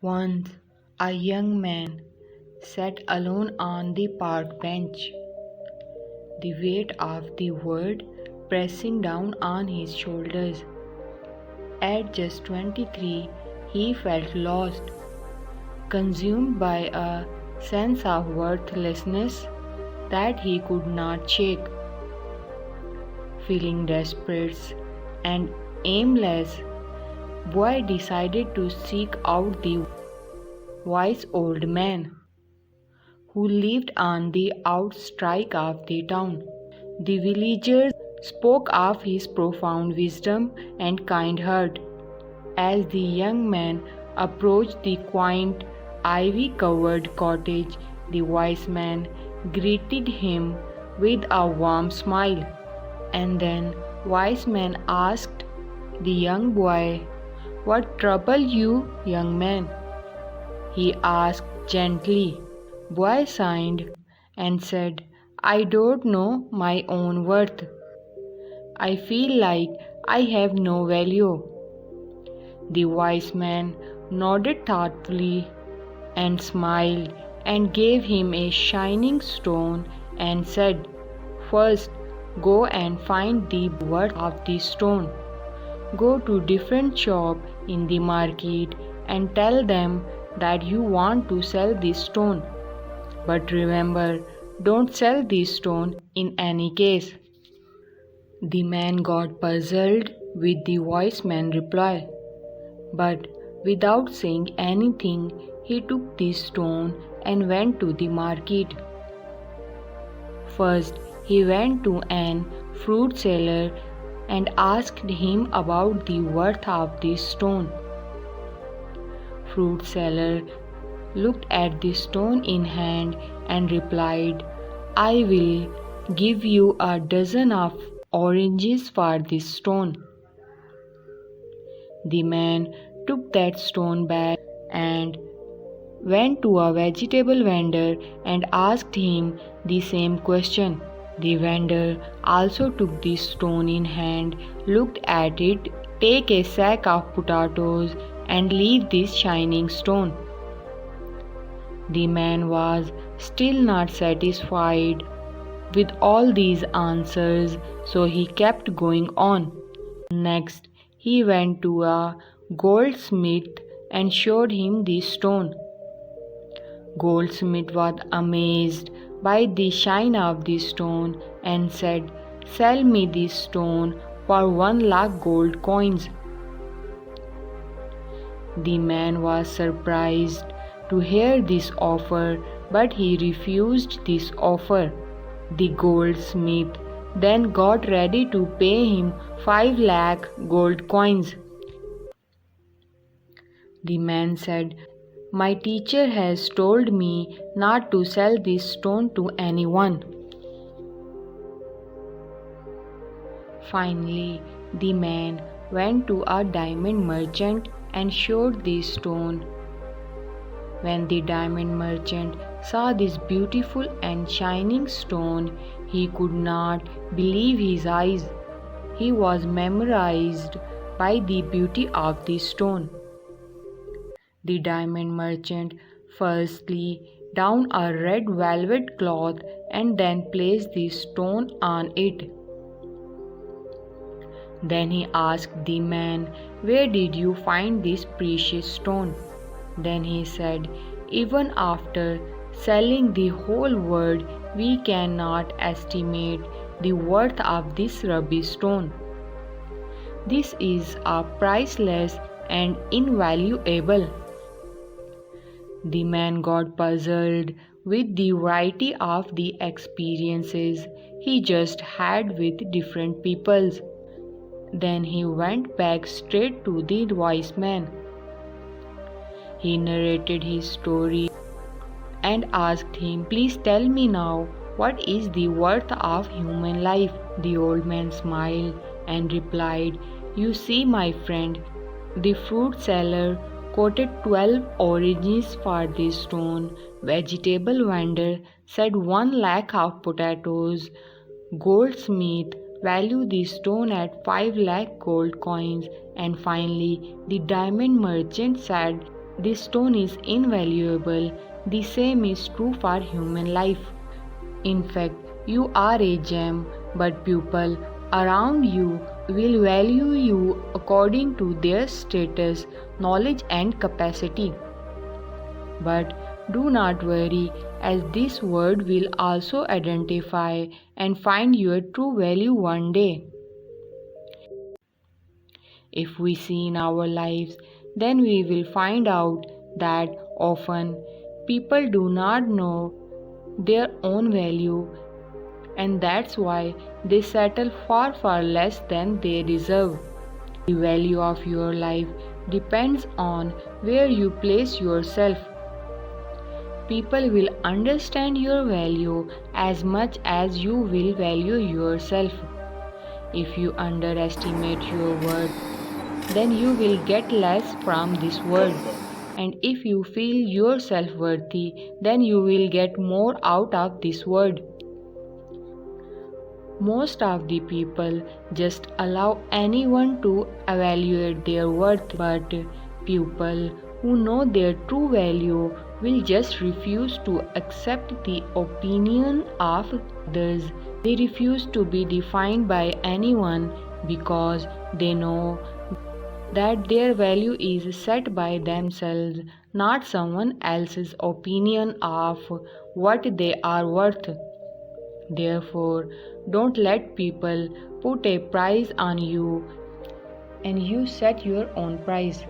Once a young man sat alone on the park bench, the weight of the world pressing down on his shoulders. At just 23, he felt lost, consumed by a sense of worthlessness that he could not shake. Feeling desperate and aimless, Boy decided to seek out the wise old man who lived on the outskirts of the town. The villagers spoke of his profound wisdom and kind heart. As the young man approached the quaint, ivy-covered cottage, the wise man greeted him with a warm smile. And then wise man asked the young boy, "What troubles you, young man?" He asked gently. Boy sighed and said, "I don't know my own worth. I feel like I have no value." The wise man nodded thoughtfully and smiled and gave him a shining stone and said, "First, go and find the worth of the stone. Go to different shops in the market and tell them that you want to sell this stone. But remember, don't sell this stone in any case." The man got puzzled with the wise man's reply, but without saying anything, he took the stone and went to the market. First, he went to an fruit seller and asked him about the worth of this stone. Fruit seller looked at the stone in hand and replied, "I will give you a dozen of oranges for this stone." The man took that stone back and went to a vegetable vendor and asked him the same question. The vendor also took the stone in hand, looked at it, "Take a sack of potatoes and leave this shining stone." The man was still not satisfied with all these answers, so he kept going on. Next, he went to a goldsmith and showed him the stone. Goldsmith was amazed by the shine of the stone and said, "Sell me this stone for 1,00,000 gold coins." The man was surprised to hear this offer, but he refused this offer. The goldsmith then got ready to pay him 5,00,000 gold coins. The man said, "My teacher has told me not to sell this stone to anyone." Finally, the man went to a diamond merchant and showed the stone. When the diamond merchant saw this beautiful and shining stone, he could not believe his eyes. He was mesmerized by the beauty of the stone. The diamond merchant firstly down a red velvet cloth and then placed the stone on it. Then he asked the man, "Where did you find this precious stone?" Then he said, "Even after selling the whole world, we cannot estimate the worth of this ruby stone. This is a priceless and invaluable." The man got puzzled with the variety of the experiences he just had with different peoples. Then he went back straight to the wise man. He narrated his story and asked him, "Please tell me now, what is the worth of human life?" The old man smiled and replied, "You see, my friend, the fruit seller quoted 12 oranges for this stone. Vegetable vendor said 1,00,000 of potatoes. Goldsmith valued the stone at 5,00,000 gold coins. And finally, the diamond merchant said This stone is invaluable. The same is true for human life. In fact, you are a gem, but people around you will value you according to their status, knowledge, and capacity. But do not worry, as this word will also identify and find your true value one day. If we see in our lives, then we will find out that often people do not know their own value, and that's why they settle far less than they deserve. The value of your life depends on where you place yourself. People will understand your value as much as you will value yourself. If you underestimate your worth, then you will get less from this world. And if you feel yourself worthy, then you will get more out of this world. Most of the people just allow anyone to evaluate their worth, but people who know their true value will just refuse to accept the opinion of others. They refuse to be defined by anyone because they know that their value is set by themselves, not someone else's opinion of what they are worth. Therefore, don't let people put a price on you and you set your own price.